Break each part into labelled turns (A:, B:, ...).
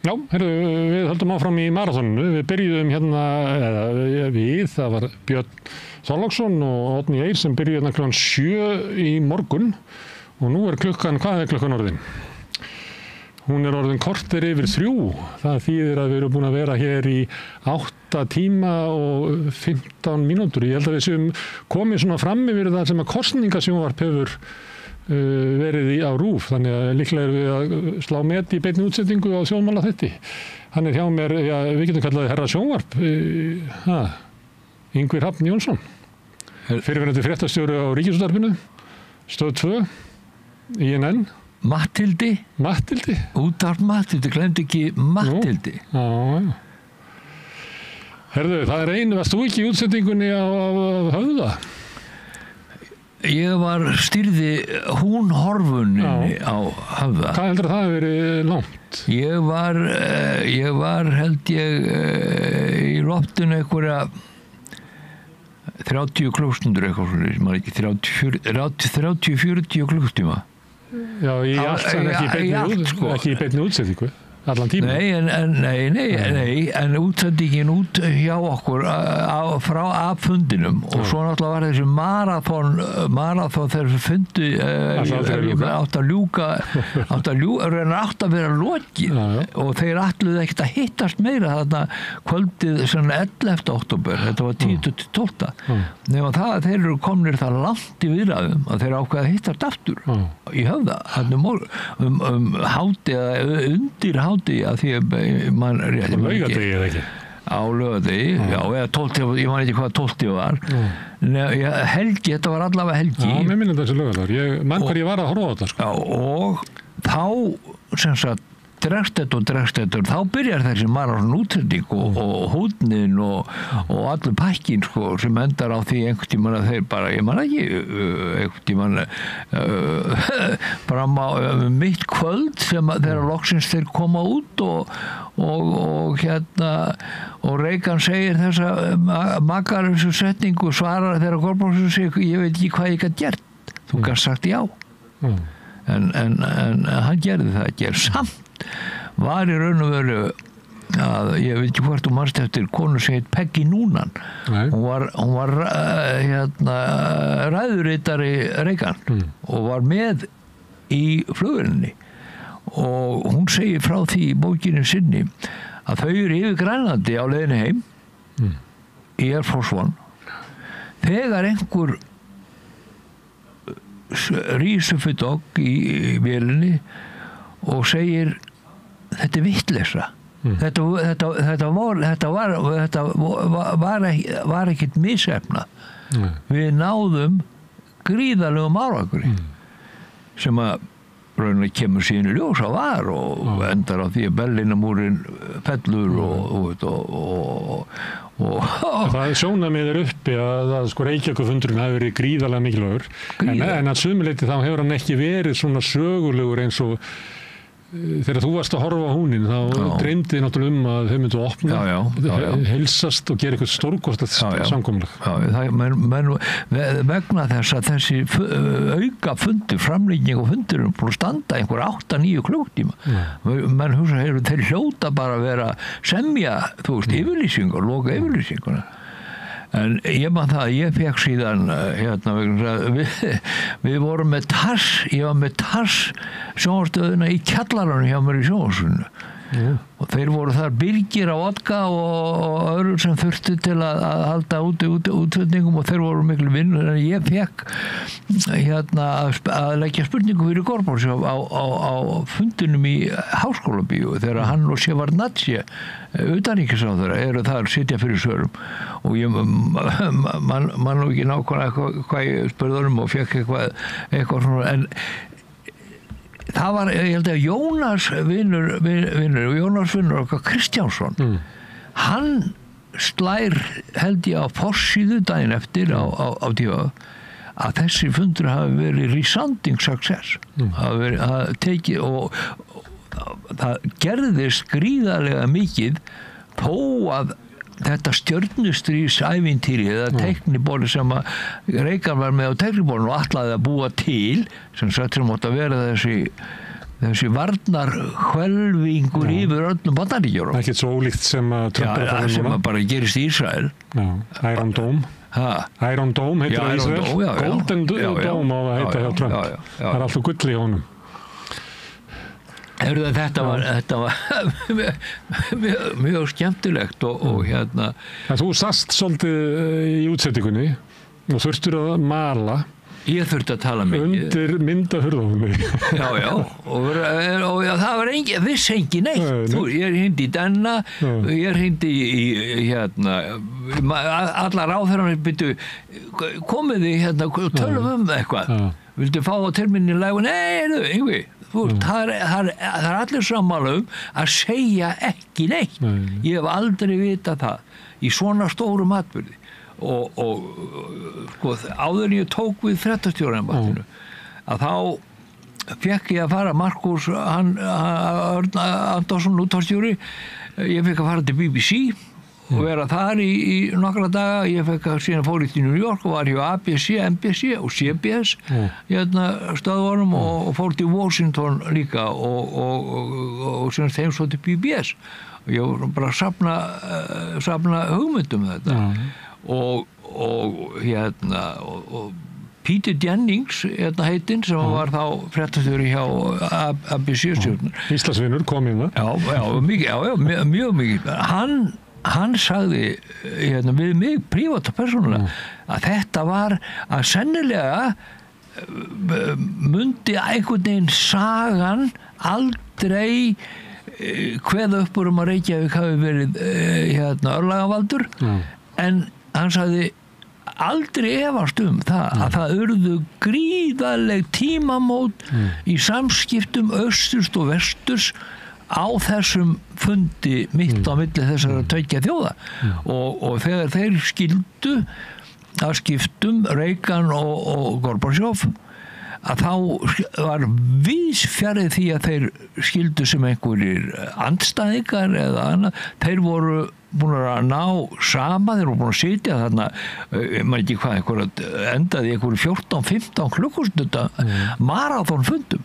A: Já, við höldum áfram í maraþoninu. Við byrjuðum það var Björn Þorláksson og Oddný Eir sem byrjuðu klukkan 7 í morgun og nú hvað er klukkan orðin? Hún er orðin korter yfir 3. Það þýðir að við erum búin að vera hér í 8 tíma og 15 mínútur. Ég held að við séum komið svona fram yfir það sem að kosningasjónvarp hefur verið á RÚV. Þannig að líklega erum við að slá met í beinni útsendingu á sjónmálaþætti. Hann er hjá mér, við getum kallaði herra sjónvarp, Ingvar Hrafn Jónsson. Fyrrverandi fréttastjóri á Ríkisútvarpinu, Stöð 2, INN.
B: Matthildi. Útvarp Matthildi, glemdi ekki Matthildi.
A: Já. Herðu, það er einu, varst þú ekki í útsendingunni á Höfða?
B: Ég stýrði hún horfunni á Höfða.
A: Hvað heldur það að verið langt?
B: Ég var held ég í loftinu einhverja 30 klukkustundur eitthvað, 30-40 klukkustíma.
A: Já, í allt sem ekki í beinni útsendingu, allan tíma.
B: Nei, en útsendingin út hjá okkur frá fundinum og svo náttúrulega var þessi marathon þegar við fundi átt að vera lokið og þeir ætluðu ekkert að hittast meira þarna kvöldið 11. október, þetta var 10-12. Nefnum það að þeir eru komnir það langt í viðræðum að þeir ákveða að hittast aftur í Höfða háti eða undir háti að því að mann
A: Laugardegi eða ekki?
B: Á laugardegi, já, eða 12, ég man ekki hvað 12 var. Helgi, þetta var allavega helgi.
A: Já, mér minnir þessi laugardagur. Ég mann hvar ég var að horfa á þetta, sko.
B: Já, og þá, sem sagt, dregst þetta, þá byrjar þessi marathon útsending og húdnin og allur pakkin, sko, sem endar á því einhvern tímann að þeir bara, ég man ekki, einhvern tímann fram á mitt kvöld sem þegar loksins þeir koma út og Reagan segir þessa makar þessu setningu, svarar þegar Kormáksson segir, ég veit ekki hvað ég gæti gert. Þú gæti sagt já. En hann gerði það, samt var í raun og veru að ég veit ekki hvort þú manst eftir konu sem heit Peggy Noonan. Hún var ræðuritari Reagan og var með í flugvélinni og hún segir frá því í bókinni sinni að þau eru yfir Grænlandi á leiðinni heim í Air Force One þegar einhver rís upp við dogg í vélinni og segir þetta vitleysa þetta var ekkert misheppnað við náðum gríðarlegum árangri sem að rauninni kemur síðan í ljós að var og endar á því að Berlínarmúrinn fellur og
A: það sjónarmið uppi að sko Reykjavíkurfundurinn hafi verið gríðarlega mikilvægur en að sumuleyti þá hefur hann ekki verið svona sögulegur eins og þegar þú varst að horfa á húnin þá dreymdi náttúrulega að þau myndu að opna heilsast og gera eitthvað stórkostlegt samkomulag
B: vegna þess að þessi auka fundur, framlíking og fundur búin að standa einhver 8-9 klukkutíma menn hugsa, þeir hljóta bara að vera semja, þú veist, yfirlýsingar loka yfirlýsinguna en ég man það að ég fekk síðan við vorum með TASS ég var með TASS sjónvarpsstöðina í kjallaranum hjá mér í sjónvarpsstöðinu og þeir voru þar Birgir á vodka og öðru sem þurfti til að halda útsetningum og þeir voru miklu vinnur en ég fekk að leggja spurningu fyrir Kormáks á fundinum í Háskólabíu þegar hann og Shevardnadze utanríkisráðherra eru þar sitja fyrir svörum og ég man nú ekki nákvæmlega hvað ég spurði og fekk eitthvað svona en það var, ég held að Jónas vinnur okkar Kristjánsson hann slær held ég á forsíðu daginn eftir á tíu að þessi fundur hafi verið resounding success hafi tekið og það gerðist gríðarlega mikið þó að þetta stjörnustrýsævintýri eða tekniborði sem að Reagan var með á tekniborðinu og ætlaði að búa til sem sagt sem átti að vera þessi þessi varnar hvelfingur yfir öllum Bandaríkjunum.
A: Ekkert svo ólíkt sem að Trump er að fara
B: sem
A: núna.
B: að bara gerist í Ísrael.
A: Já, Iron Dome. Iron Dome heitir það í Ísrael. Golden Dome á að heita hjá Trump. Það er alltaf gull í honum.
B: Þetta var mjög skemmtilegt og hérna.
A: En þú sast svolítið í útsettingunni og þurftur að mala.
B: Ég þurfti að tala mikið.
A: Undir myndahurðunni.
B: Já, og það var viss engin neitt. Ég hringdi í Denna, ég hringdi í hérna, allar ráðherrar byrju, komið þið hérna, tölum eitthvað. Vildu fá á terminni lægu? Nei, Yngvi, það er allir sammála að segja ekki neitt. Ég hef aldrei vitað það í svona stórum atburði. Og sko, áður en ég tók við fréttastjóraembættinu að þá fekk ég að fara Markus Örn Andorsson útvarpsstjóri, ég fekk að fara til BBC og vera þar í nokkra daga. Ég fekk að síðan fór til New York og var hjá ABC, NBC og CBS hérna stöðvarum og fór til Washington líka og síðan þeim svo til PBS og ég var bara að safna hugmyndum þetta. Og hérna og Peter Jennings heitinn sem var þá fréttastjóri hjá ABC-stjórnar.
A: Íslandsvinur kom inn það.
B: Já, mjög mikið. Hann sagði við mig prívat og persónulega að þetta var að sennilega mundi einhvern veginn sagan aldrei kveða upp úr að Reykjavík hafi verið örlagavaldur en hann sagði aldrei efast það að það urðu gríðarleg tímamót í samskiptum austurs og vesturs á þessum fundi mitt á milli þessara tveggja þjóða og þegar þeir skildu að skiptum Reagan og Gorbachev að þá var víðsfjarri því að þeir skildu sem einhverjir andstæðingar eða annað. Þeir voru búin að ná sama, þeir voru búin að sitja þarna, maður ekki hvað, endaði einhverju 14-15 klukkustunda marathonfundum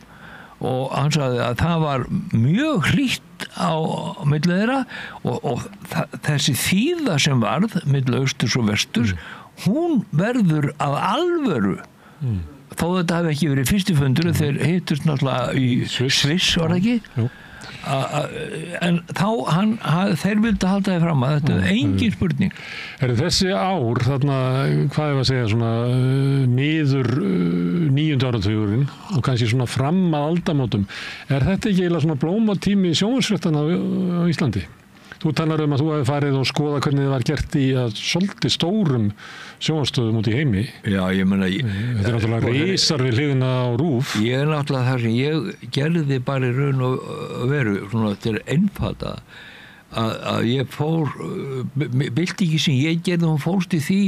B: og hann sagði að það var mjög hlýtt á milli þeirra og þessi þýða sem varð milli austurs og vesturs, hún verður af alvöru þó þetta hafi ekki verið fyrsti fundur þeir hittust náttúrulega í Sviss var það ekki? En þá þeir vildi halda þið fram að þetta er engin spurning.
A: Þessi ár þarna, hvað ég að segja svona niður 9. áratugurinn og kannski svona fram að aldamótum, þetta ekki eiginlega svona blómatími sjónvarpsfréttanna á Íslandi? Þú talar að þú hefði farið og skoða hvernig það var gert í að svolítið stórum sjónvarpsstöðum út í heimi. Já, ég meina þetta er náttúrulega risar við hliðina á RÚV.
B: Ég er náttúrulega þar sem ég gerði bara í raun og veru svona til einfalda að ég fór byltingi sem ég gerði, hún fórst í því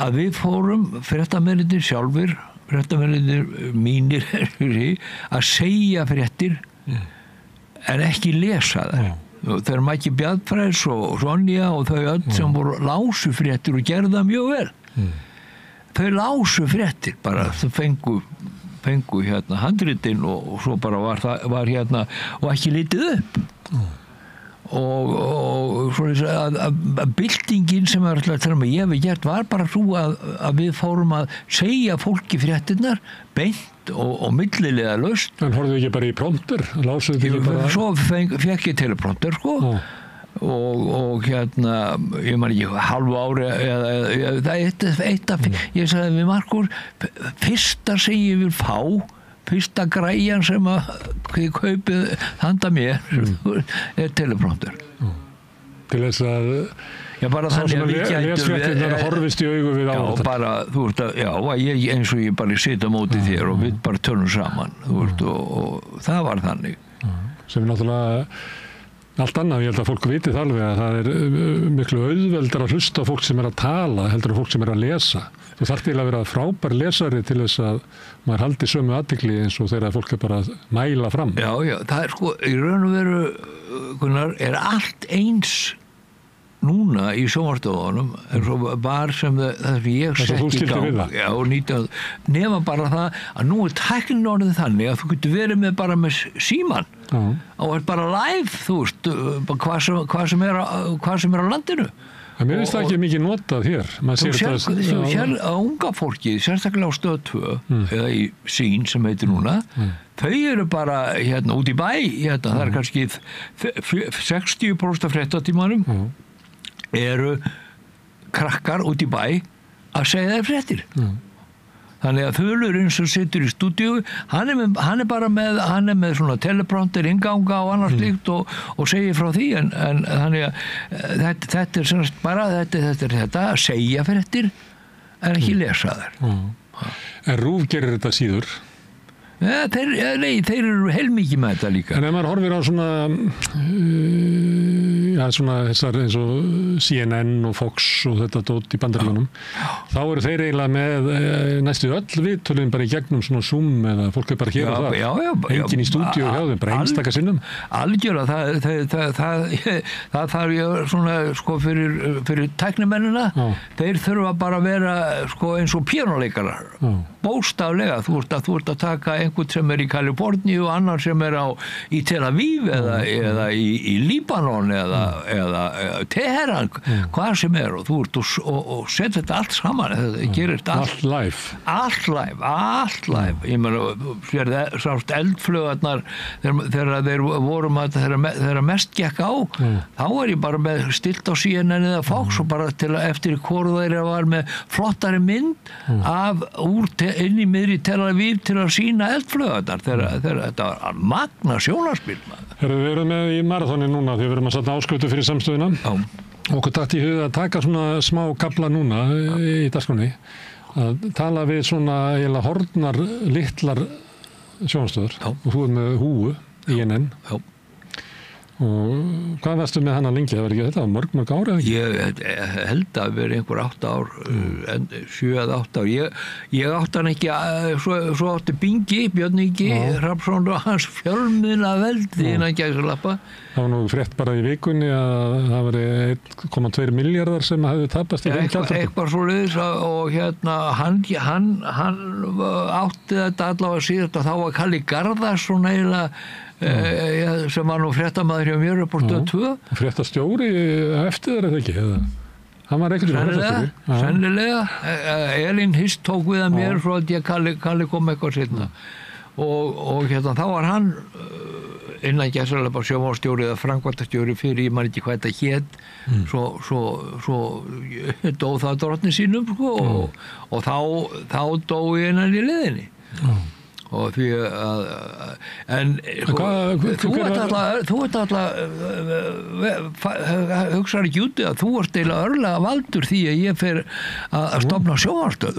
B: að við fórum fréttamennirnir sjálfur, fréttamennirnir mínir að segja fréttir en ekki lesa þær. Þeir Mæki Bjarnfræðs og Sonja og þau öll sem voru lásu fréttir og gerðu það mjög vel. Þau lásu fréttir bara, þau fengu hérna handritin og svo bara var hérna og ekki litið upp. Og svona að byltingin sem ég hef gert var bara svo að við fórum að segja fólki fréttirnar beint og millilega laust.
A: En horfðu ekki bara í prompter? Lásuðu ekki bara?
B: Svo fekk ég teleprompter sko og hérna ég man ekki halvu ári eða eitt af ég sagði við Markus fyrsta sem ég vil fá fyrsta græjan sem að þið kaupið handa mér er teleprompter.
A: Til þess að lesfréttirnar horfist í augu við áhorfandann.
B: Já, bara, þú veist að, ég eins og ég bara sita móti þér og við bara tölum saman, þú veist, og það var þannig.
A: Sem er náttúrulega allt annað, ég held að fólk viti það alveg að það er miklu auðveldar að hlusta á fólk sem er að tala heldur á fólk sem er að lesa. Þú þarft eiginlega að vera frábær lesari til þess að maður haldi sömu athygli eins og þegar fólk er bara að mæla fram. Já,
B: það er sko, í raun og veru, Gunnar, er allt eins núna í sjónvarpsstöðvunum eins og bar sem það sem ég
A: Þess að þú
B: setti í
A: skildir við
B: gang
A: það.
B: og 19, nema bara það að nú tæknin orðið þannig að þú getur verið með bara með síman og bara live, þú veist, hvað sem er á landinu.
A: En mér finnst það ekki mikið notað hér.
B: Þú sér að unga fólki, sérstaklega á Stöð 2 eða í Sýn sem heitir núna, þau eru bara hérna út í bæ, hérna, það er kannski 60% af fréttatímanum eru krakkar út í bæ að segja þær fréttir. Þannig að Þulurinn sem situr í stúdíu, hann er bara með svona teleprompter inganga og annars slíkt og segir frá því en þannig að þetta er semst bara þetta að segja fréttir en ekki lesa þær.
A: En RÚV gerir þetta síður?
B: Ja, þeir eru heilmikið með þetta líka.
A: En ef maður horfir á svona þessar eins og CNN og Fox og þetta dót í Bandaríkjunum, þá eru þeir eiginlega með næstu öll viðtölin bara í gegnum svona Zoom eða fólk er bara hér og það. Engin í stúdíu hjá þeim, bara einstaka sinnum.
B: Algjörlega, það þarf ég svona sko fyrir tæknimennina, þeir þurfa bara að vera sko eins og píanóleikarar. Bókstaflega, þú ert að taka einhvern sem er í Kaliforníu og annar sem er í Tel Aviv eða í Líbanon eða Teheran, hvað sem er og þú ert og setja þetta allt saman, þetta gerir þetta allt live. Ég meina, sást eldflögarnar þegar þeir voru þegar mest gekk á, þá ég bara með stilt á CNN eða Fox og bara eftir hvoru þeir var með flottari mynd af inn í miðri Tel Aviv til að sýna eldflögarnar þegar þetta var magna sjónarspil.
A: Við erum með í marathoni núna því við erum að setja áskriftu fyrir samstöðuna. Okkur datt í hug að taka svona smá kafla núna í dagskránni að tala við svona eiginlega horfnar litlar sjónvarpsstöðvar og þú með húu INN. Og hvað varstu með hana lengi? Það var ekki þetta, mörg ár eða ekki?
B: Ég held að vera einhver 8 ár, 7 eða 8 ár. Ég átti hann ekki, svo átti Björn Ingi Hrafnsson og hans fjölmiðla veldi innan gæsalappa.
A: Það var nú frétt bara í vikunni að það var 1,2 milljarðar sem hefði tapast í þeim gjaldþrotum.
B: Eitthvað svoleiðis og hérna hann átti þetta allavega síðan og þá var Kalli Garðarsson eiginlega sem var nú fréttamaður hjá mér upp á Stöð 2.
A: Fréttastjóri eftir þeir eða ekki? Hann var ekkert fréttastjóri.
B: Sennilega. Elín Hist tók við að mér frá því að Kalli kom eitthvað seinna. Og hérna þá var hann innan gæsalega bara sjónvarpsstjóri eða framkvæmdastjóri fyrir, ég man ekki hvað þetta hét, svo dó það drottni sínum sko, og þá dó ég innan í liðinni. Og því að en þú ert alltaf hugsaður ekki úti að þú ert eiginlega örlega valdur því að ég fer að stofna sjónvarpsstöð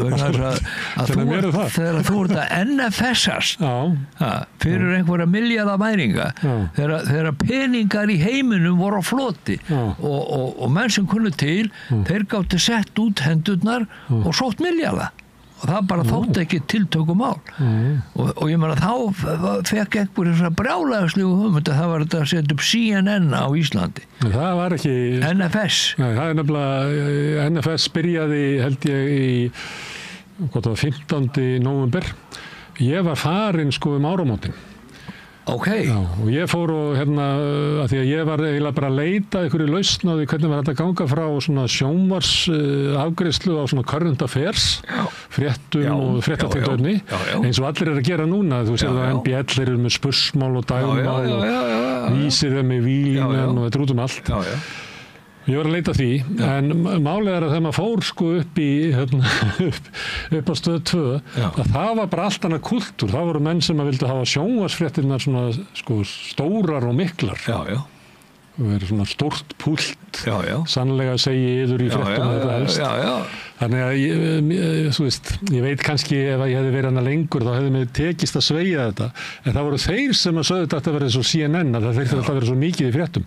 B: þegar þú ert að NFS-ast fyrir einhverja milljarða mæringa þegar peningar í heiminum voru á floti og menn sem kunnu til þeir gáttu sett út hendurnar og sótt milljarða og það bara þótt ekki tiltökumál og ég meina þá fekk einhver þess að brjálæðislegu hugmynd að það var þetta að setja upp CNN á Íslandi.
A: Það var ekki
B: NFS.
A: Nei, það er nefnilega NFS byrjaði held ég í 15. nóvember. Ég var farin sko áramótin.
B: Okay.
A: Já, og ég fór og að því að ég var eiginlega bara að leita einhverju lausn á því hvernig var þetta að ganga frá svona sjónvars afgreiðslu á svona current affairs fréttum og fréttatildaunni eins og allir að gera núna, þú sér að MBL eru með spursmál og dagmál og vísir þeim í vílínan og þetta út allt. Ég var að leita því, en málið er að þegar maður fór sko upp á Stöð 2, að það var bara allt annað kultúr. Það voru menn sem að vildu hafa sjónvarpsfréttirnar svona sko stórar og miklar. og verið svona stórt púlt sannlega segi yður í fréttum þetta helst. Þannig að þú veist, ég veit kannski ef ég hefði verið hana lengur þá hefði mig tekist að sveigja þetta, en það voru þeir sem að sögðu þetta að vera eins og CNN að það þeir þetta að vera svo mikið í fréttum.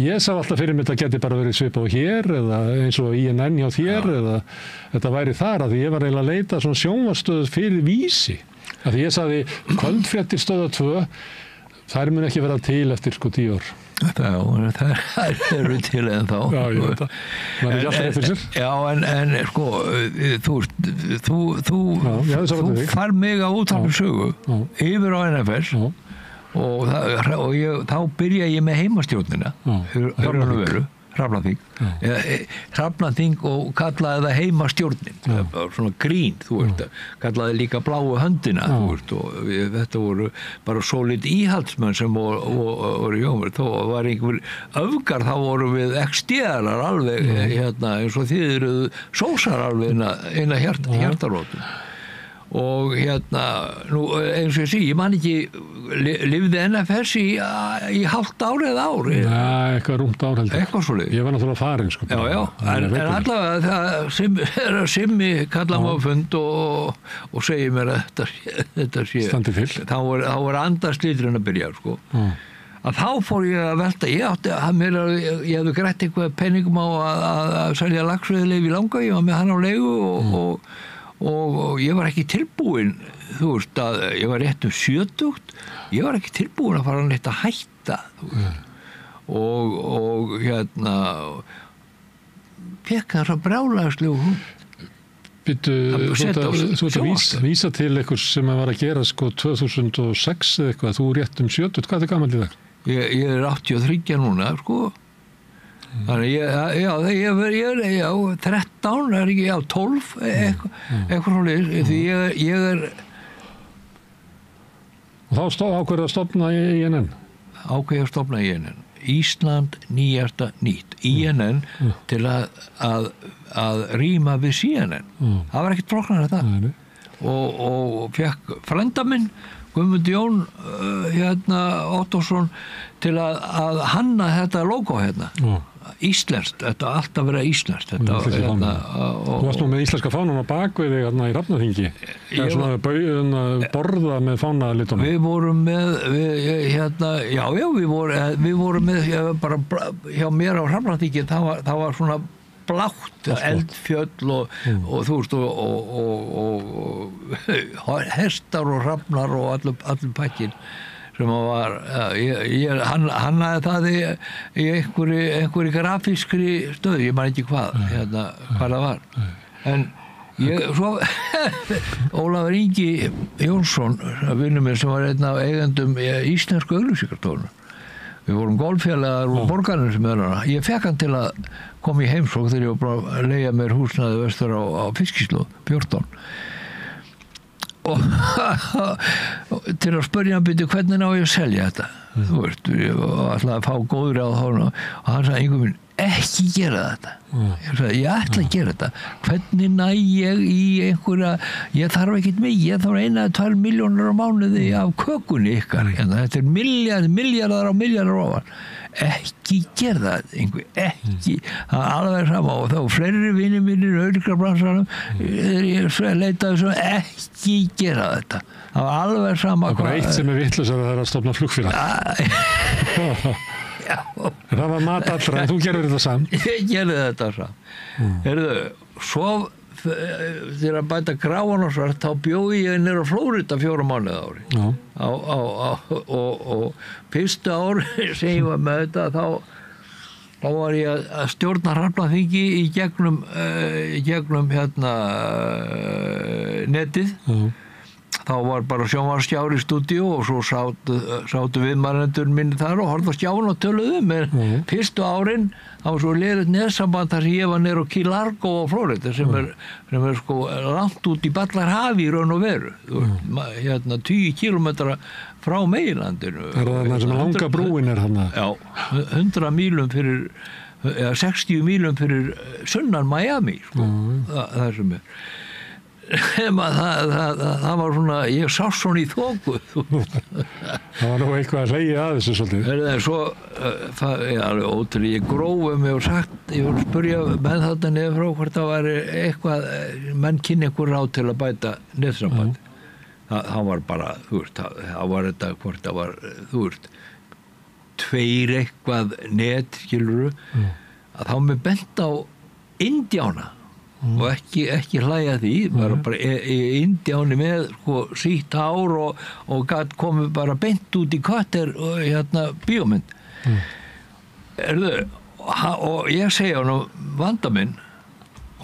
A: Ég sá alltaf fyrir mig að þetta geti bara verið svipað á hér eða eins og INN hjá þér eða þetta væri þar, að því ég var eiginlega að leita svona sjónvarpsstöð fyrir Vísi, að því ég sagði kvöldfréttir Stöðvar 2 þær mun ekki vera til eftir 10 ár.
B: Það eru til ennþá.
A: Já, ég veit það. Það er ekki alltaf eftir sér.
B: Já, en sko, þú fær mig að útvarpa sögu yfir á NFS og þá byrja ég með heimastjórnina, Hrafnaþing og kallaði það heimastjórnin, svona grín, þú veist, kallaði líka bláu höndina, þú veist, og þetta voru bara solid íhaldsmenn sem voru jómur, þó var einhver öfgar, þá voru við XD-arar alveg, eins og þið eruð sósar alveg inn að hjartarótum. Og nú eins og ég sé, ég man ekki lifði NFS í hálft ár eða ár.
A: Nei, eitthvað rúmt ár heldur.
B: Eitthvað svolítið.
A: Ég var náttúrulega farin, sko.
B: Já, en allavega það Simmi kallaði mig á fund og segir mér að þetta sé
A: standi til.
B: Þá var andarslíturinn að byrja, sko. Að þá fór ég að velta, ég hefði grætt eitthvað penningum á að selja laxveiðileyfi í Langá, ég var með hann á leigu og ég var ekki tilbúin, þú veist, að ég var rétt 70, ég var ekki tilbúin að fara neitt að hætta, þú veist, og fekk það svo brjálæðislegu hund.
A: Býttu, þú ert að vísa til eitthvað sem var að gera sko 2006 eða eitthvað, þú rétt 70, hvað er gamall í dag?
B: Ég er 83 núna, sko. Þannig ég er 13, er ekki, 12 eitthvað svona, því ég er
A: og þá ákveður að stofna INN?
B: Ákveður að stofna INN, Ísland nýjasta nýtt, INN til að rýma við CNN, það var ekkert flóknar þetta og fekk frænda minn Guðmund Jón Ottosson til að hanna þetta logo íslenskt, þetta alltaf vera íslenskt þetta,
A: Þú varst nú með íslenska fánan á bakvið þig í Hrafnaþingi borða með fánalitunum.
B: Við vorum með við vorum með bara hjá mér á Hrafnaþingi, það var svona blátt eldfjöll og þú veist og hestar og hrafnar og allur pakkin sem var hann hafði það í einhverju grafískri stöð, ég man ekki hvað það var, en svo Ólafur Ingi Jónsson vinur minn sem var einn af eigendum íslensku auglýsingarstofunnar, við vorum golffélagar og borgarnir sem ég fekk hann til að koma í heimsókn þegar ég var bara að leigja mér húsnæði vestur á Fiskislóð 14 og til að spyrja hann byrju hvernig ná ég að selja þetta, þú veist, ég ætlaði að fá góður á hann og hann sagði einhver minn, ekki gera þetta. Ég sagði, ég ætla að gera þetta, hvernig næ ég í einhverja, ég þarf ekkert mig, ég þarf 1-2 milljónir á mánuði af kökunni ykkar, þetta er milljarðar á milljarðar ofan, ekki gera það, einhver, ekki, það er alveg sama og þá fleiri vinir mínir, auðvitað ég leitaði svo, ekki gera þetta, það var alveg sama.
A: Það var eitt sem er vitlausara, það er að stofna flugfélag. Það var mat allra, en þú gerður þetta samt.
B: Ég gerði þetta samt. Svo þegar að bæta gráan og svart, þá bjóði ég niður á Flórida 4 mánuði ári. Og fyrsta ári sem ég var með þetta, þá var ég að stjórna Hrafnaþingi í gegnum netið. Þá var bara sjónvarpsskjár í stúdíu og svo sátu viðmælendur minni þar og horfðu á skjáin og töluðu með fyrstu árin. Það var svo liðið netsamband þar sem ég var niður á Key Largo á Flórida sem er sko langt út í Ballarhafi í raun og veru. 10 kilometra frá meginlandinu.
A: Er það sem langa brúin er hann?
B: Já, 100 mílum fyrir, eða 60 mílum fyrir sunnan Miami, sko, það sem er. Það var svona, ég sá svona í þoku.
A: Það var nú eitthvað að hleyja að þessu svolítið.
B: Svo, alveg ótrúlega, ég grófi mig og sagt, ég var að spyrja með þetta niður frá hvort það var eitthvað, menn kynni einhver ráð til að bæta netsamband. Það var bara, þú veist, það var þetta, hvort það var, þú veist, 2 eitthvað net, skilurðu, að þá með bent á Indjána. Og ekki hlæja því, bara í Indjáni með sko sítt hár og gat komið bara beint út í kvarter og bíómynd. og ég segi hann vanda minn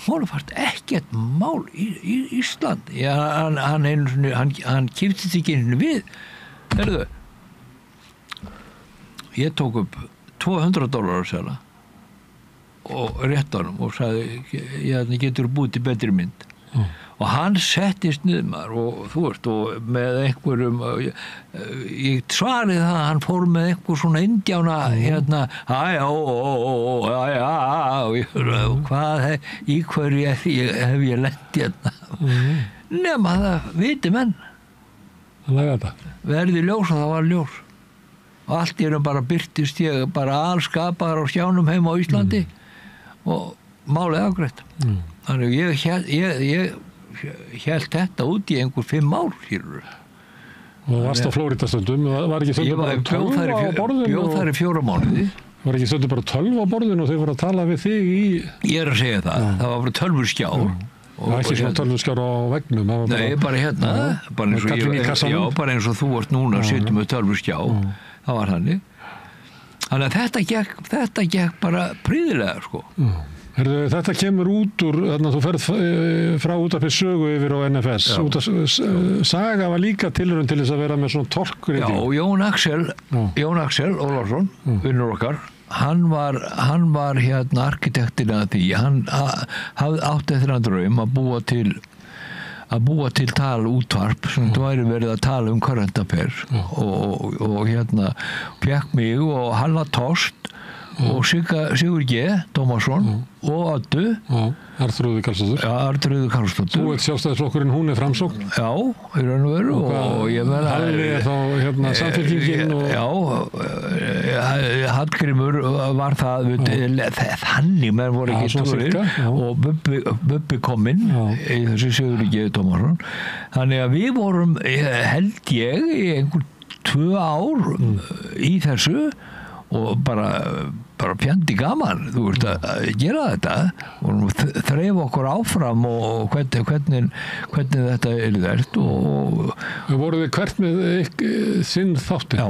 B: honum fannst ekkert mál í Ísland hann kýrtist ekki einu við ég tók upp $200 sela og rétt á honum og sagði getur búið til betri mynd og hann settist niður maður og þú veist og með einhverjum ég svarið það hann fór með einhver svona indjána hvað í hverju hef ég lent nema það viti menn verði ljós og það var ljós og allt í raun bara birtist ég bara allskapaður á skjánum heima á Íslandi og málið afgreitt þannig ég hélt þetta út í einhver 5 ár
A: og varst á Flórída stundum var ekki stundum bara 12 á borðinu
B: bjóð þar í 4 mánuði
A: var ekki stundum bara 12 á borðinu og þau voru að tala við þig
B: ég að segja það var bara 12 skjár
A: og ekki svona 12 skjár á veggnum
B: nei, bara hérna bara eins og þú vart núna sittum með 12 skjá það var þannig að þetta gekk bara prýðilega sko
A: þetta kemur út úr þannig að þú ferð frá Útvarpi Sögu yfir á NFS Saga var líka tilraun til þess að vera með svona tolkur
B: Jón Axel Ólafsson vinnur okkar hann var arkitektinn að því hann hafði átt eftir hann draum að búa til talútvarp sem þú væri verið að tala current affairs og fekk mig og Halla Tost og Sigur G. Tómasson og Öddu
A: Arnþrúður
B: Karlsdóttir
A: Þú ert Sjálfstæðisflokkurinn, hún er Framsókn
B: Já, í raun og veru og ég meina
A: Halli er þá Samfylkingin
B: Hallgrímur var það þannig menn voru ekki stórir og Bubbi kominn í þessu Sigur G. Tómasson þannig að við vorum held ég í einhver 2 ár í þessu og bara pjandi gaman þú veist að gera þetta og þreif okkur áfram og hvernig þetta er verið og
A: voruð þið hvert með sinn þáttin?
B: Já,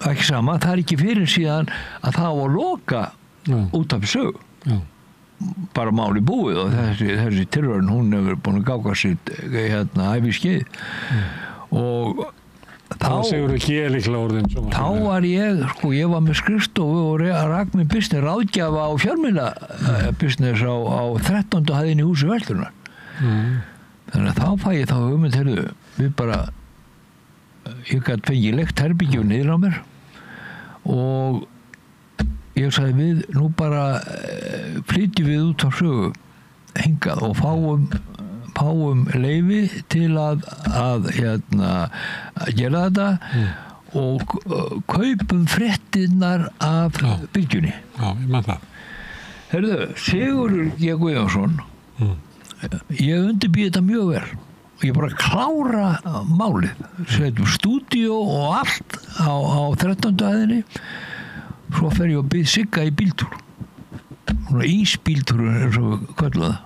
B: ekki sama það er ekki fyrir síðan að það var loka Útvarpi Sögu bara máli búið og þessi tilraun hún hefur búin að gáka sitt æviskeið og þá var ég var með skrifstofu og rak með business ráðgjafa á fjölmiðla business á 13. hæðinni í húsi Veltunar þannig að þá fæ ég þá hugmynd við bara ég gat fengið leikt herbyggju niður á mér og ég sagði við nú bara flytjum við út á Sögu hingað og fáum leyfi til að gera þetta og kaupum fréttirnar af bylgjunni
A: ég man það
B: Sigurður G. Guðjónsson ég undirbýði þetta mjög vel og ég bara klára málið setjum stúdíó og allt á 13. hæðinni svo fer ég og býð Sigga í bíltúr ísbíltúr eins og kölluð það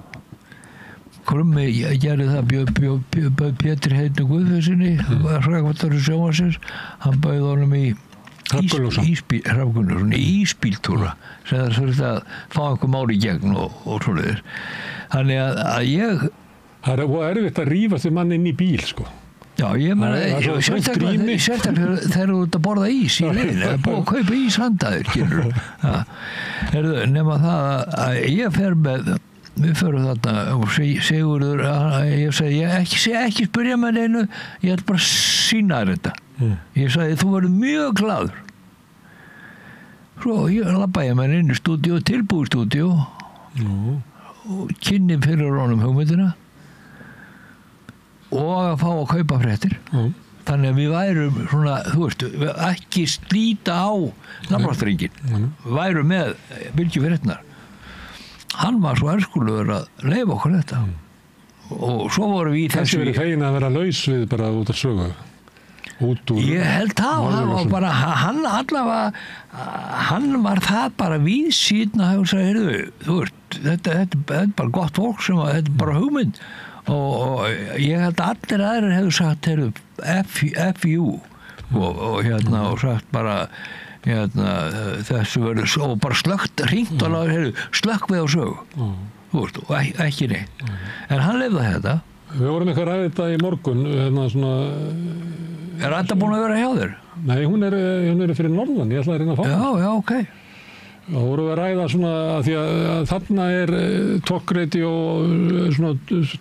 B: Krummi gerði það bjöð Pétur heitnu Guðfessinni hrakvartar sjónvarpsins hann bauð honum í ísbíltúra sem það þurfti að fá einhver mál í gegn og svoleiðis þannig að ég
A: það er erfitt að rífast við mann inn í bíl sko
B: já, ég meina sérstaklega þegar þú ert að borða ís í leiðinni að búið að kaupa ís handaðir nema það að ég fer með við förum þarna og Sigurður ég segi, ekki spyrja með neinu ég ætla bara að sýna þér þetta ég sagði, þú verður mjög glaður svo ég labbaði með inn í stúdíó tilbúið stúdíó og kynni fyrir honum hugmyndina og að fá að kaupa fréttir þannig að við værum svona, þú veist ekki slíta á nafnastringin við værum með bylgjufréttirnar hann var svo elskulegur að leyfa okkur þetta og svo vorum við í þessu
A: verið fegin að vera laus við bara út af Sögu út úr
B: ég held það hann var bara hann allavega hann var það bara víðsýn að hafa sagt þú veist þetta er bara gott fólk sem þetta er bara hugmynd og ég held að allir aðrir hefur sagt FU og sagt bara þessu verður og bara slökkt, hringt og slökk við á sögu þú veist, og ekki neitt en hann lifði þetta.
A: Við vorum eitthvað ræðið þetta í morgun svona...
B: Er Adda búin að vera hjá þér?
A: Nei, hún er fyrir norðan, ég ætla að reyna að fá
B: Já, ok.
A: Og vorum við að ræða svona að því að þarna talk-radio svona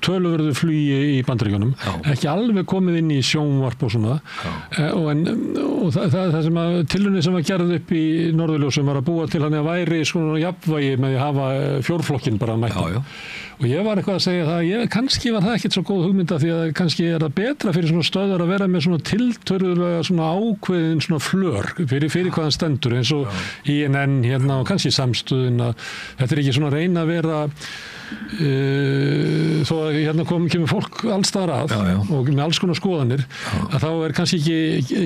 A: töluverðu flugi í Bandaríkjunum, ekki alveg komið inn í sjónvarp og svona og það sem að tilraunir sem var gerð upp í Norðurljósum var að búa til hann að væri svona jafnvægi með að hafa fjórflokkinn bara mættan. Og ég var eitthvað að segja það, kannski var það ekkert svo góð hugmynda því að kannski það betra fyrir svona stöðar að vera með svona tiltölulega svona ákveðin svona flör fyrir hvaðan stendur eins og INN hérna og kannski samstöðin að þetta ekki svona reyna að vera þó að hérna kemur fólk alls staðar að og með alls konar skoðanir að þá kannski ekki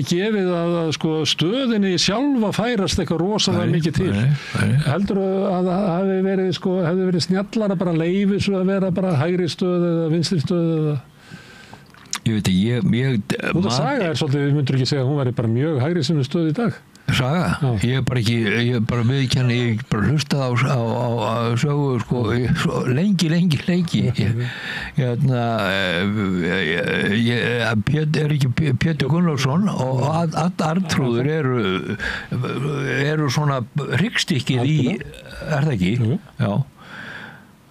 A: gefið að sko stöðinni sjálfa færast eitthvað rosalega mikið til heldur að hefði verið snjallara bara leyfi svo að vera bara hægri stöð eða vinstri stöð eða
B: ég veit ekki,
A: Út af Saga svolítið, við myndur ekki segja að hún væri bara mjög hægri sinni stöð í dag
B: Saga? Ég bara viðurkenni, ég bara hlustaði á sögu sko, lengi ekki Pétur Gunnlaugsson og Arnþrúður eru svona hryggstykkið í, það ekki? Já.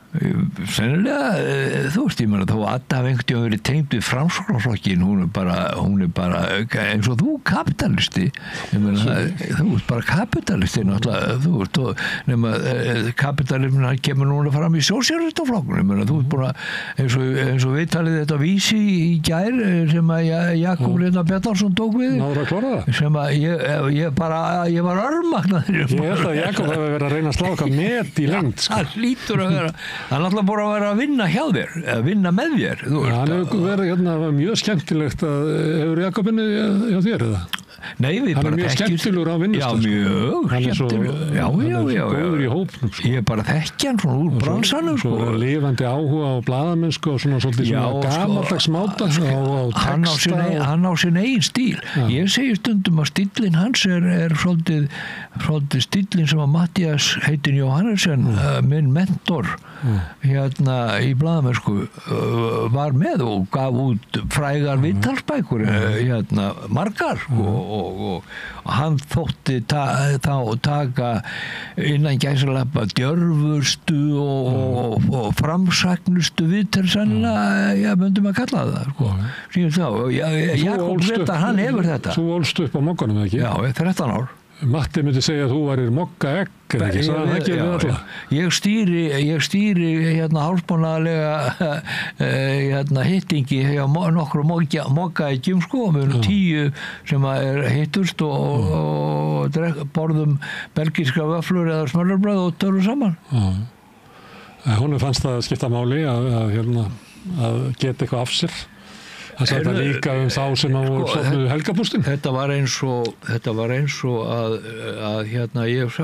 B: Sennilega, þú veist, ég meina þó Adda hafi einhvern veginn verið tengd við Framsóknarflokkin, hún er bara eins og þú kapitalisti ég meina, þú veist, bara kapitalisti náttúrulega, þú veist, nema kapitalismin hann kemur núna fram í sósíalistaflokknum, ég meina, þú veist búin að eins og viðtalið þetta vísi í gær sem að Jakob Lena Bjarnason tók við sem að ég var örmagnaður
A: Ég held að Jakob hafi verið að reyna að slá okkar met í lengd
B: Það hlýtur að vera Það er náttúrulega bara að vera að vinna hjá þér, að vinna með þér.
A: Hann hefur verið mjög skemmtilegt hefur Jakobinni hjá þér eða?
B: Nei, við bara þekkjum. Hann mjög
A: skemmtilegur á vinnustað.
B: Já, mjög skemmtilegur.
A: Já. Hann er svo góður í hópnum.
B: Ég bara þekkja hann svona úr bransanum.
A: Svo lifandi áhuga á blaðamennsku og svona svolítið svona gamaldags máta á texta.
B: Hann á sinn eigin stíl. Ég segi stundum að stíllinn hans er svolítið stíllinn sem að Matthías heitinn Jóhannesson, minn mentor hérna í blaðamennsku var með og gaf út frægar viðtalsbækur hérna margar og hann þótti taka innan gæsalappa djörfustu og framsæknustu viðtal sennilega myndum að kalla það sko. Síðan þá Jakob veit að hann hefur þetta
A: Þú ólst upp á Mogganum ekki?
B: Já, 13 ár
A: Matti myndi segja að þú værir Mogga-egg eða ekki, sagði hann ekki við alla
B: Ég stýri hérna hálfsmánaðarlega hittingi hjá nokkru Mogga-eggjum sko, við erum 10 sem hittust og borðum belgíska vöflur eða smörlarbrauð og tölum saman
A: Honum fannst það skipta máli að geta eitthvað af sér Það sagði líka þá sem að voru stofnuðu helgabústin.
B: Þetta var eins og að hérna, við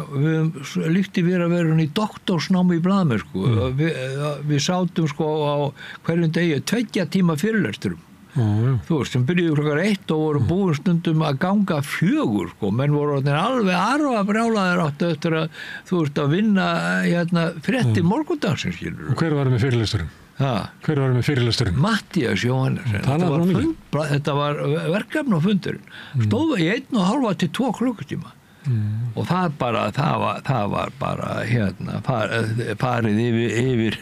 B: líkti við að vera í doktorsnámi í blaðamennsku. Við sátum sko á hverjum degi 2 tíma fyrirlesturum. Þú veist, sem byrjuðu klukkan 1 og voru búin stundum að ganga 4 sko, menn voru alveg arfa brjálaðir áttu eftir að þú veist að vinna hérna fréttir morgundagsins.
A: Og hver var með fyrirlesturum? Hver var með fyrirlesturinn?
B: Matthías Jóhannesson þetta var verkefni á fundurinn stóð í 1,5 til 2 klukkutíma og það var bara hérna farið yfir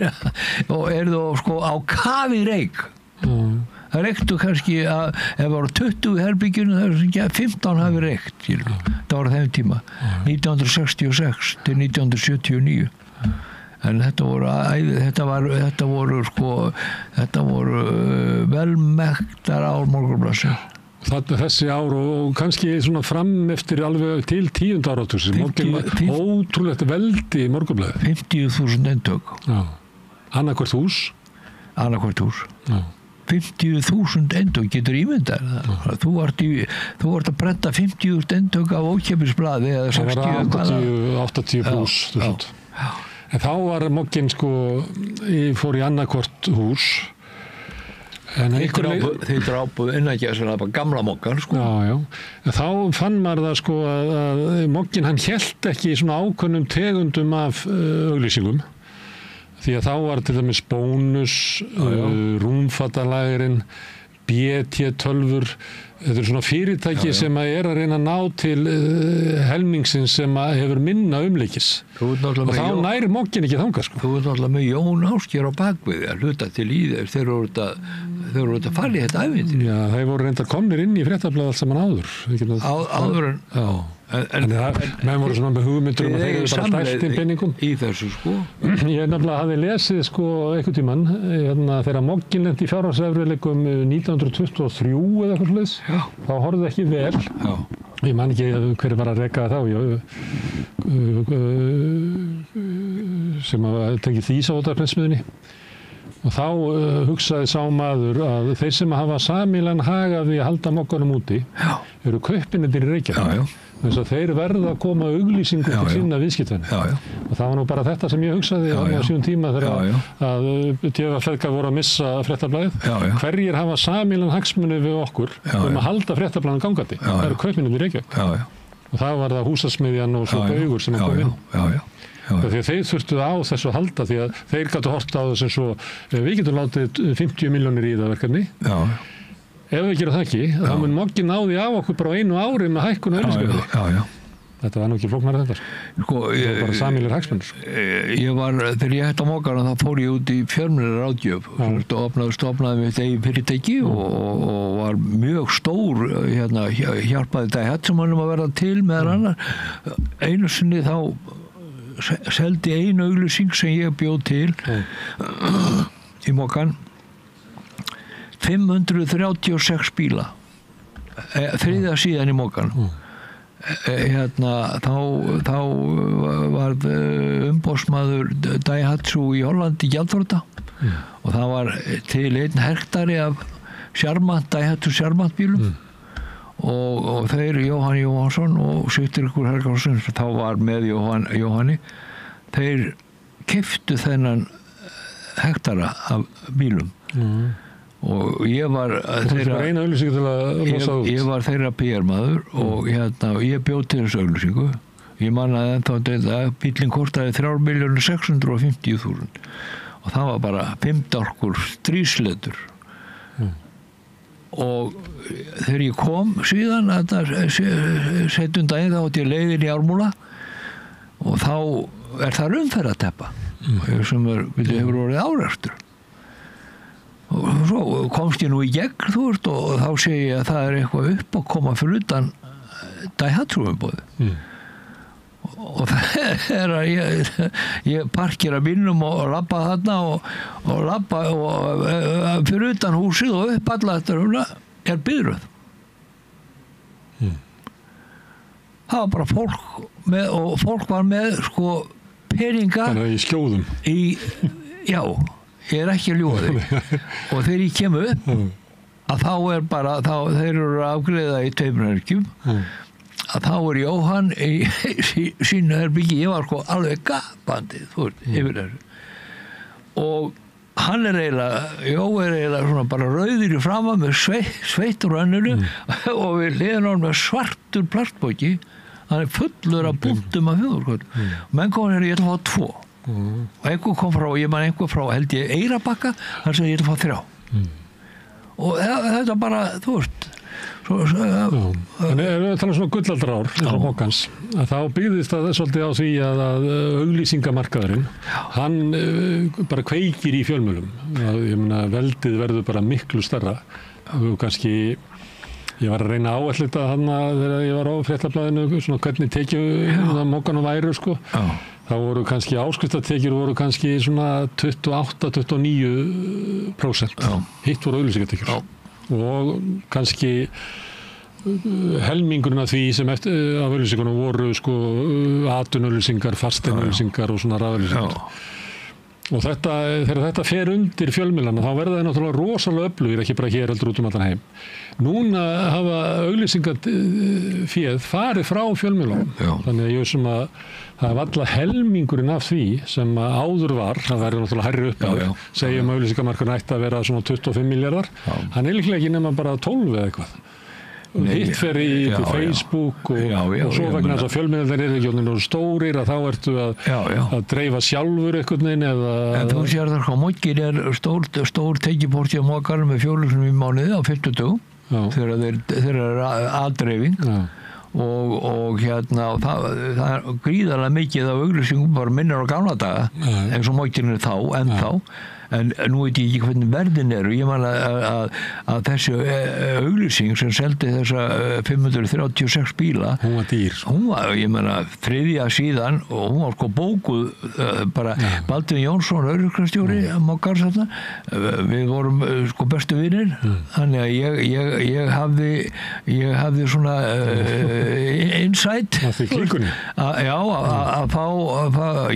B: og þú sko á kafi reik það reyktu kannski að ef það voru 20 í herbyggjunum það er 15 hafi reykt það var þeim tíma 1966 til 1979 en þetta voru velmektar ár Morgunblaðsins.
A: Þessi ár og kannski svona fram eftir alveg til 10. áratugs ótrúlegt veldi í Morgunblaði
B: 50.000 eintök
A: annarkvort hús
B: 50.000 eintök getur ímyndar þú ert að bretta 50.000 eintök af ókeypis-blaði eða
A: 80 pluss En þá var Mogginn sko, ég fór í annarkvort hús
B: Þeir drápu innan ekki að bara gamla mokkan, sko.
A: Já. En þá fann maður það, sko, að mokkinn, hann hélt ekki svona ákveðnum tegundum af auglýsingum. Því að þá var til dæmis Bónus, Rúmfattalægurinn, BT-tölvur, þetta svona fyrirtæki sem að reyna að ná til helmingsins sem að hefur minna umleikis. Og þá næri mokkinn ekki þangað, sko.
B: Þú ert náttúrulega með Jón Ásgeir á bakvið að hluta til í þeir. Þeir voru að fara í þetta ævintýri.
A: Já, þeir voru reyndar komnir inn í Fréttablaðið allt saman áður.
B: Áður en...
A: Já. En menn voru svona með hugmyndur að þeir eru bara stælt í penningum.
B: Í þessu, sko.
A: Ég nefnilega hafði lesið, sko, einhvern tímann, þegar mokkinn lenti í fjárhagserfiðleikum 1923 eða eitthvað svoleiðis. Þá horfði ekki vel.
B: Já.
A: Ég man ekki hver var að reka þá. Sem að tengið Þýsaóttarprentsmiðjunni. Og þá hugsaði sá maður að þeir sem hafa sameiginlegan hag af því að halda mokkanum úti eru kaupinendur í Reykjavík. Þess að þeir verða að koma auglýsingum til sinna viðskiptvinna. Og það var nú bara þetta sem ég hugsaði á síðan tíma þegar að TF voru að missa Fréttablaðið. Hverjir hafa sameiginlegan hagsmuni við okkur að halda Fréttablaðinu gangandi? Það eru kaupinendur í Reykjavík. Og það var það Húsasmiðjan og svo Baugur sem kom inn. Því að þeir þurftu á þessu að halda því að þeir gátu horft á þessu svo við getum látið 50 milljónir í það verkefni. Ef við gerum það ekki, þá mun mokkinn ná því af okkur bara á einu ári með hækkun og auglýsingar. Þetta var nú ekki flóknara þetta. Sko, það var bara sameiginlegir hagsmunir.
B: Þegar ég hætti á mokkanum þá fór ég út í fjölmiðlaráðgjöf og stofnaði mitt eigin fyrirtæki og var mjög stór, hjálpaði Daihatsu-mannum að verða til meðal annar. Einu sinni þá seldi einu auglýsing sem ég bjóð til í mokkan 536 bíla þriðja síðan í mokkan þá var umboðsmaður Daihatsu í Hollandi gjaldþrota og það var til einn hektari af Daihatsu Charmant bílum og þeir Jóhann Jóhannsson og Sigtryggur Helgason þá var með Jóhanni þeir keyptu þennan hektara af bílum og ég var þeirra PR-maður og ég bjóð til þessu auglýsingu. Ég man að ennþá bíllinn kostaði 3.650.000 og það var bara 5 dálkur stríðsletur. Og þegar ég kom síðan setjum daginn þá átti ég leiðin í Ármúla og þá það umferðarteppa sem hefur orðið árekstur og svo komst ég nú í gegn og þá segi ég að það eitthvað upp að koma fyrir utan Daihatsu-umboðið og það að ég parkera bílnum og labba þarna og labba og fyrir utan húsið og upp alla þetta biðröð. Það var bara fólk með, og fólk var með sko peninga
A: í skjóðum
B: já, ég ekki að ljúga þig og þegar ég kem upp að þá bara þeir eru að afgreiða í tveimurherkjum að þá Jóhann í sínu herbyggi, ég var sko alveg gapandi yfir þessu og hann eiginlega svona bara rauður í framan með sveitt úr önnunu og við hliðum á með svartur plastbóki hann fullur af búntum af fjóður menn kom ég ætla að fá 2 og einhver kom frá, ég man einhver frá held ég Eyrarbakka, hann segi ég ætla að fá 3 og þetta bara
A: en ef við tala svona gullaldrar ár Mokkans, að þá byggðist það svolítið á því að auglýsingamarkaðurinn hann bara kveikir í fjölmiðlum ég meina veldið verður bara miklu stærra og kannski ég var að reyna áætla þetta þegar ég var á Fréttablaðinu svona hvernig tekju Mokkanum væru sko þá voru kannski áskriftartekjur voru kannski svona 28-29% hitt voru auglýsingatekjur og kannski helmingurinn af því sem eftir af auglýsingunum voru sko atvinnauglýsingar, fasteignauglýsingar og svona raðauglýsingar Og þegar þetta fer undir fjölmiðlana, þá verða það náttúrulega rosalega öflugir, ekki bara hér heldur út allan heim. Núna hafa auglýsingaféð farið frá fjölmiðlunum. Þannig að ég sem að það er valla helmingurinn af því sem áður var, það verður náttúrulega hærri upp á, segjum auglýsingamarkaðurinn ætti að vera svona 25 milljarðar, hann er líklega ekki nema bara 12 eða eitthvað. Hitt fer í Facebook og svo vegna þess að fjölmiðlarnir eru ekki orðnir stórir að þá ertu að dreifa sjálfur einhvern veginn eða...
B: En þú sér þar hvað Mokkir er stór tekiporti á Mokkar með 4 sinnum í mánuði á 50 dögum þegar þeir eru aðdreifing og hérna það er gríðarlega mikið af auglýsingum bara minnir á gamla daga eins og Mokkir er ennþá. En nú veit ég ekki hvernig verðin eru. Ég man að þessi auglýsing sem seldi þessa 536 bíla.
A: Hún var dýr.
B: Hún var, ég meina, 3. síðan og hún var sko bókuð bara Baldvin Jónsson, öryggisstjóri Mokkar þarna. Við vorum sko bestu vinir. Þannig að ég hafði svona insight.
A: Það því klíkunni.
B: Já, að fá,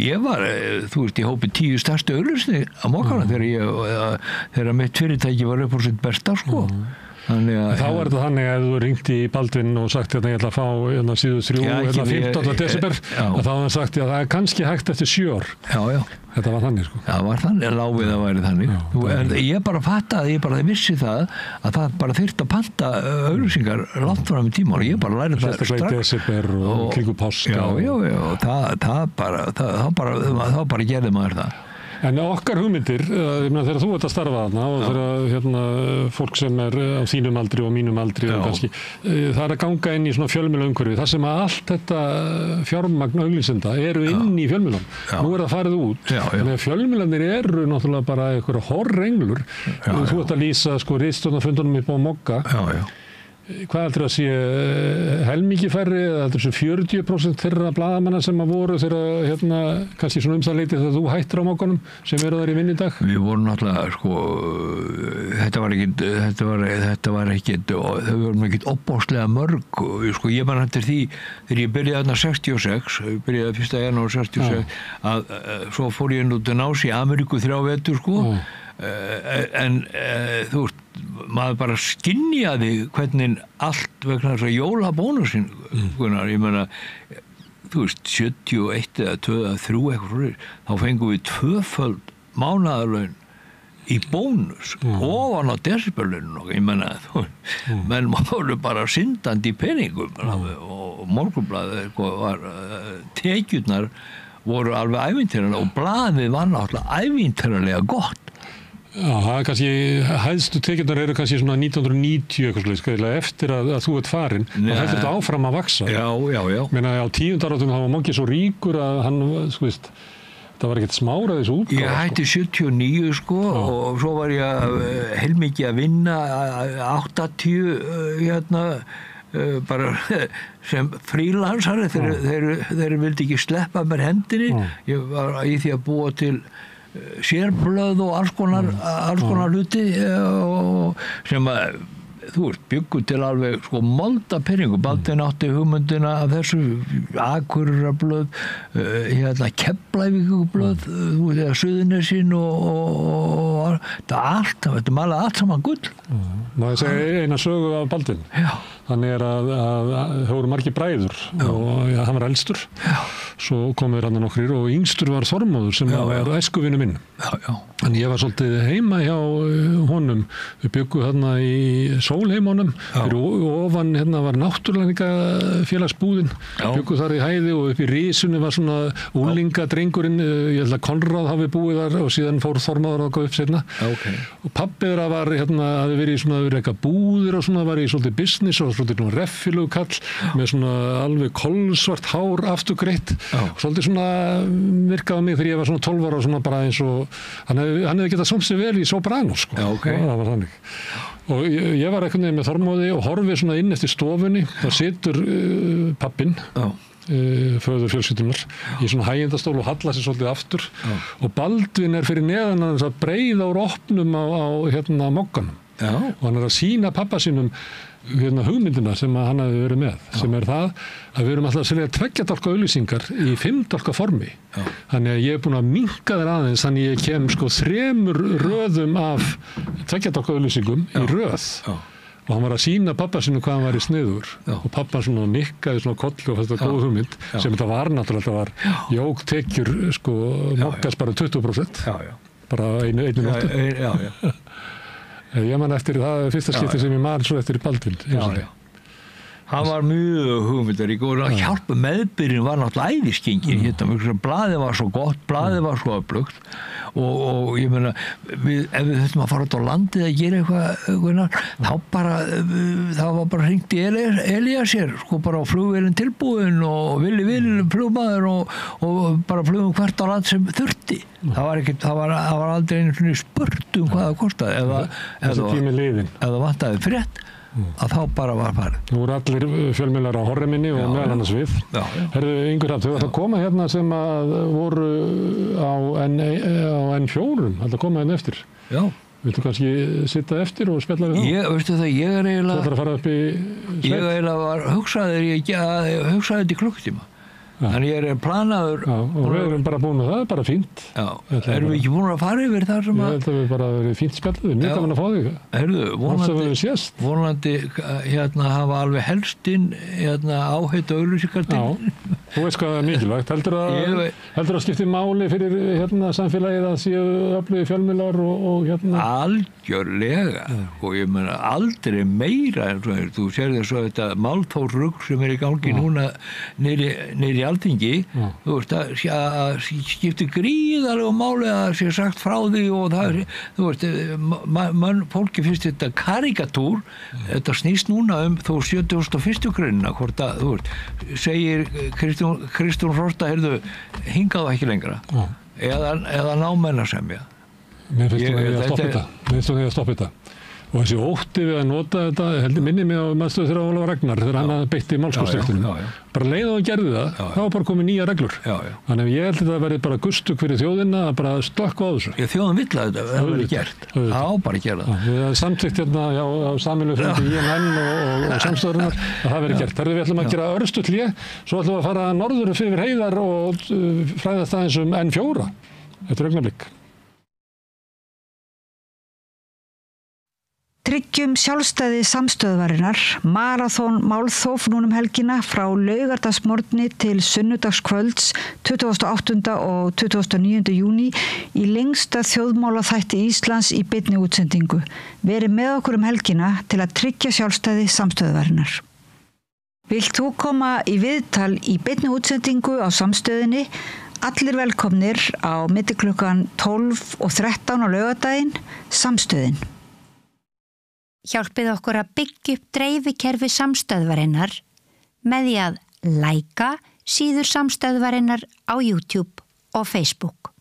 B: ég var, þú veist, ég hópi 10 stærstu auglýsni á Mokkar þegar mitt fyrirtæki var upp á sitt besta sko.
A: Þá er þetta þannig að þú ringt í Baldvin og sagt ég ætla að fá síðu 3 15. desember og þá hann sagt að það er kannski hægt eftir 7 ár. Þetta var þannig sko.
B: Það var þannig, láfið að væri þannig. En ég bara fattaði, ég bara vissi það að það bara þyrfti að panta auglýsingar langt fram í tíma og ég bara lærði það strax.
A: Sérstaklega í desember og kringum páska.
B: Þá bara gerði maður það.
A: En okkar hugmyndir, þegar þú ert að starfa þarna og þegar fólk sem er á þínum aldri og mínum aldri kannski, það er að ganga inn í svona fjölmiðlaumhverfi, þar sem að allt þetta fjármagn auglýsenda eru inn í fjölmiðlum. Nú er það farið út. Þannig að fjölmiðlarnir eru náttúrulega bara einhverja horrenglur. Þú ert að lýsa sko ritstjórnarfundunum upp á Mokka. Hvað heldur að sé helmingi færri eða heldur þessu 40% þeirra blaðamanna sem að voru þeirra kannski svona það leyti þegar þú hættir á Mokkanum sem eru þar í vinnu í dag?
B: Við vorum náttúrulega sko þetta var ekkit og þau vorum ekkit opbáslega mörg sko ég man eftir því þegar ég byrjaði þarna 66 byrjaði 1. janúar 66 að svo fór ég nú til náms í Ameríku 3 vetur sko en þú veist maður bara skynjaði hvernig allt vegna þess að jólabónusin ég meina þú veist 71 eða 2 eða 3 eitthvað þá fengum við 2-föld mánaðarlaun í bónus ofan á desemberlaunum og ég meina menn voru bara syndandi í peningum og Morgunblaðið var tekjurnar voru alveg ævintýralega og blaðið var náttúrulega ævintýralega gott.
A: Já, það er kannski, hæðstu tekjurnar eru kannski svona 1990 eitthvað skæðilega eftir að þú ert farin og hættir þetta áfram að vaksa.
B: Já.
A: Meina á 10. áratugum þá var Monkey svo ríkur að hann, sko veist, það var ekkert smára þessu útgáfa.
B: Ég hætti 79 sko og svo var ég heilmikið að vinna 80 bara sem frílansari þeir vildi ekki sleppa mér hendinni. Ég var í því að búa til sérblöð og alls konar hluti sem að þú veist byggu til alveg sko molda penningu. Baldvin átti hugmyndina af þessu Akureyrarblöð Keflavíkurblöð Suðurnesin og þetta malaði allt saman gull.
A: Má ég segja eina sögu af Baldvin?
B: Já.
A: Þannig að það voru margir bræður og hann var elstur. Svo komu þeir hann nokkrir og yngstur var Þormóður sem var æskuvinu minn. Þannig ég var svolítið heima hjá honum. Við byggum þarna í Sólheimunum. Fyrir ofan var náttúrulæningafélagsbúðin. Byggum þar í hæði og upp í Risunni var svona úlingadrengurinn. Ég held að Konráð hafi búið þar og síðan fór Þormóður að gå upp seinna. Og pabbi þeirra var hafði verið í svona eitthvað búðir og svona var í svolítið business og svolítið reffilugu kall með svona alveg kolsvart hár afturgreitt. Svolítið svona virkaði mig þegar ég var svona 12 ára og svona bara eins og hann hefði getað somt sig vel í Soprano sko. Það var þannig. Og ég var einhvern veginn með Þormóði og horfið svona inn eftir stofunni. Það situr pabbinn föður fjölskyldunar í svona hægindastól og hallar sér svolítið aftur og Baldvin fyrir neðan hans að breiða úr opnum á Mokkanum. og hann að sýna pappa sínum hugmyndina sem að hann hafi verið með, sem það að við erum alltaf að selja 2 dálka auglýsingar í 5 dálka formi. Þannig að ég er búin að minnka þér aðeins, þannig ég kem 3 röðum af 2 dálka auglýsingum í röð. Og hann var að sýna pappa sinu hvað hann var í sniður og pappa svona nikkaði svona kollu og þetta góð hugmynd sem þetta var náttúrulega, þetta var jógtekjur mokkast bara 20%. Bara einu nóttu. Ég man eftir það fyrsta skipti sem ég man svo eftir Baldvin.
B: Hann var mjög hugmyndarík og hjálpa meðbyrjun var náttúrulega æðiskengin blaðið var svo gott, blaðið var svo öflugt og ég meina ef við þurftum að fara út á landið að gera eitthvað þá var bara hringt í Elíasir bara á flugvélinn tilbúin og villi flugmaður og bara flugum hvert á land sem þurfti það var aldrei einu svona spurt hvað það kostaði eða vantaði frétt að þá bara var farið.
A: Nú voru allir fjölmiðlar á horriminni og meðal annars við. Herðu, Ingur Hrafn, þau ætla að koma hérna sem að voru á N4, ætla að koma hérna eftir. Já. Viltu kannski sitta eftir og spjalla við þá?
B: Veistu það, ég er eiginlega...
A: Þú ætlar að fara upp í sveit? Ég
B: eiginlega hugsaði þetta í klukkutíma. Þannig ég er planaður...
A: Já, og við erum bara búin með það, bara fínt.
B: Já, erum við ekki búin að fara yfir það sem að... Ég held að við bara verið fínt spjallið, mjög gaman að fá þig. Heyrðu, vonandi hafa alveg helstinn áheit og auglýsingartinn. Já, þú veist hvað það er mikilvægt. Heldur að skipti máli fyrir samfélagið að séu öflugir fjölmiðlar og Algjörlega. Og ég meina aldrei meira en þú sér þess að þetta málþórsrugl sem er í gangi núna niðri í Alþingi, þú veist, að skiptir gríðarlegu máli að sé sagt frá því og það, þú veist, fólki finnst þetta karikatúr, þetta snýst núna þú 71. greinina, hvort að, þú veist, segir Kristján Frosta, heyrðu, hingaðu ekki lengra, eða námenn að semja.
A: Mér finnst þú að stoppa þetta. Og þessi ótti við að nota þetta heldur minni mig á maðurstöðu þegar Ólafur Ragnar þegar hann hafði beitt í málskostrektunum. Bara leið og hann gerði það, þá var bara komið nýja reglur. Þannig ég held að þetta verði bara gustug fyrir þjóðina að bara stökkva á þessu.
B: Þjóðin vill að þetta verði gert. Já, bara gera það.
A: Við hafum samþykkt hérna á sameiginlegu fundi INN og samstöðurinnar að það verði gert. Við ætlum að gera örstutt hlé, svo ætlum við að fara norður fyrir heiðar og fræðast aðeins N4 eftir augnablik.
C: Tryggjum sjálfstæði samstöðvarinnar, maraþón málþóf núna helgina frá laugardagsmorgni til sunnudagskvölds 28. og 29. júní í lengsta þjóðmálaþætti Íslands í beinni útsendingu. Verið með okkur helgina til að tryggja sjálfstæði samstöðvarinnar. Vilt þú koma í viðtal í beinni útsendingu á samstöðinni? Allir velkomnir á milli klukkan 12 og 13 á laugardaginn, samstöðin.
D: Hjálpið okkur að byggja upp dreifikerfi samstöðvarinnar með því að læka síður samstöðvarinnar á YouTube og Facebook.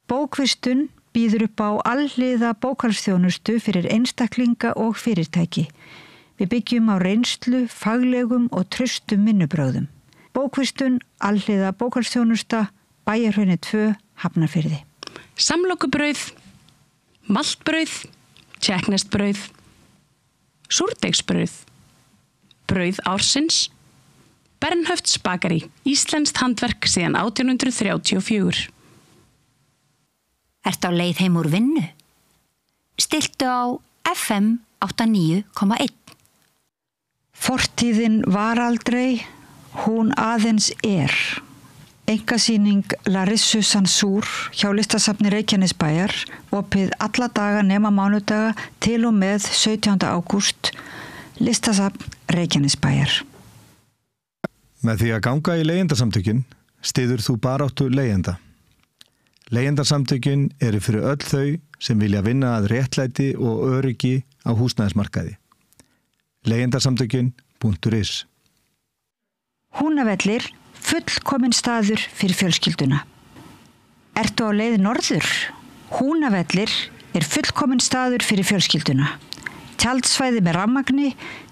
C: Bókvistun býður upp á alhliða bókhaldsþjónustu fyrir einstaklinga og fyrirtæki. Við byggjum á reynslu, faglegum og traustum vinnubrögðum. Bókvistun, alhliða bókhaldsþjónusta, Bæjarhrauni 2, Hafnarfirði.
E: Samlokubrauð, maltbrauð, tékkneskt-brauð, súrdeigsbrauð, brauð ársins, Bernhöfts bakari, íslenskt handverk síðan 1834.
D: Ertu á leið heim úr vinnu? Stilltu á FM 89,1.
C: Fortíðin var aldrei, hún aðeins er. Einkasýning Larissu Sansúr hjá Listasafni Reykjanesbæjar, opið alla daga nema mánudaga til og með 17. ágúst, Listasafn Reykjanesbæjar.
F: Með því að ganga í leigjendasamtökin styður þú baráttu leigjenda. Leigjendasamtökin eru fyrir öll þau sem vilja vinna að réttlæti og öryggi á húsnæðismarkaði. Leigjendasamtökin.is.
C: Húnavellir, fullkominn staður fyrir fjölskylduna. Ertu á leið norður? Húnavellir er fullkominn staður fyrir fjölskylduna. Tjaldsvæði með rafmagni,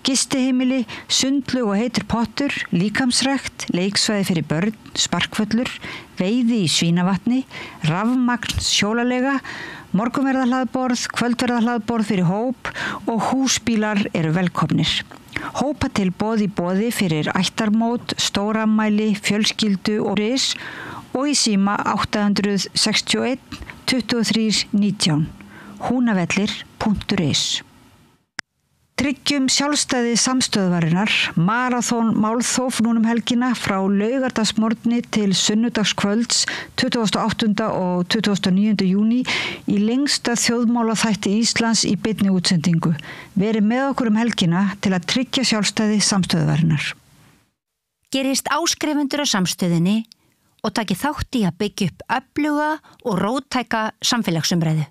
C: gistiheimili, sundlaug og heitur pottur, líkamsrækt, leiksvæði fyrir börn, sparkvöllur, veiði í Svínavatni, rafmagns hjólalega, Morgunverðarhlaðborð, kvöldverðarhlaðborð fyrir hóp og húsbílar eru velkomnir. Hópatilboð í boði fyrir ættarmót, stóramæli, fjölskyldu og ris og í síma 861 23 19. Húnavellir.is. Tryggjum sjálfstæði samstöðvarinnar, Maraþon málþóf núna helgina frá laugardagsmorgni til sunnudagskvölds 28. og 29. júní í lengsta þjóðmálaþætti Íslands í beinni útsendingu. Verið með okkur helgina til að tryggja sjálfstæði samstöðvarinnar.
D: Gerist áskrifundur á samstöðinni og taki þátt í að byggja upp öfluga og róttæka samfélagsumræðu.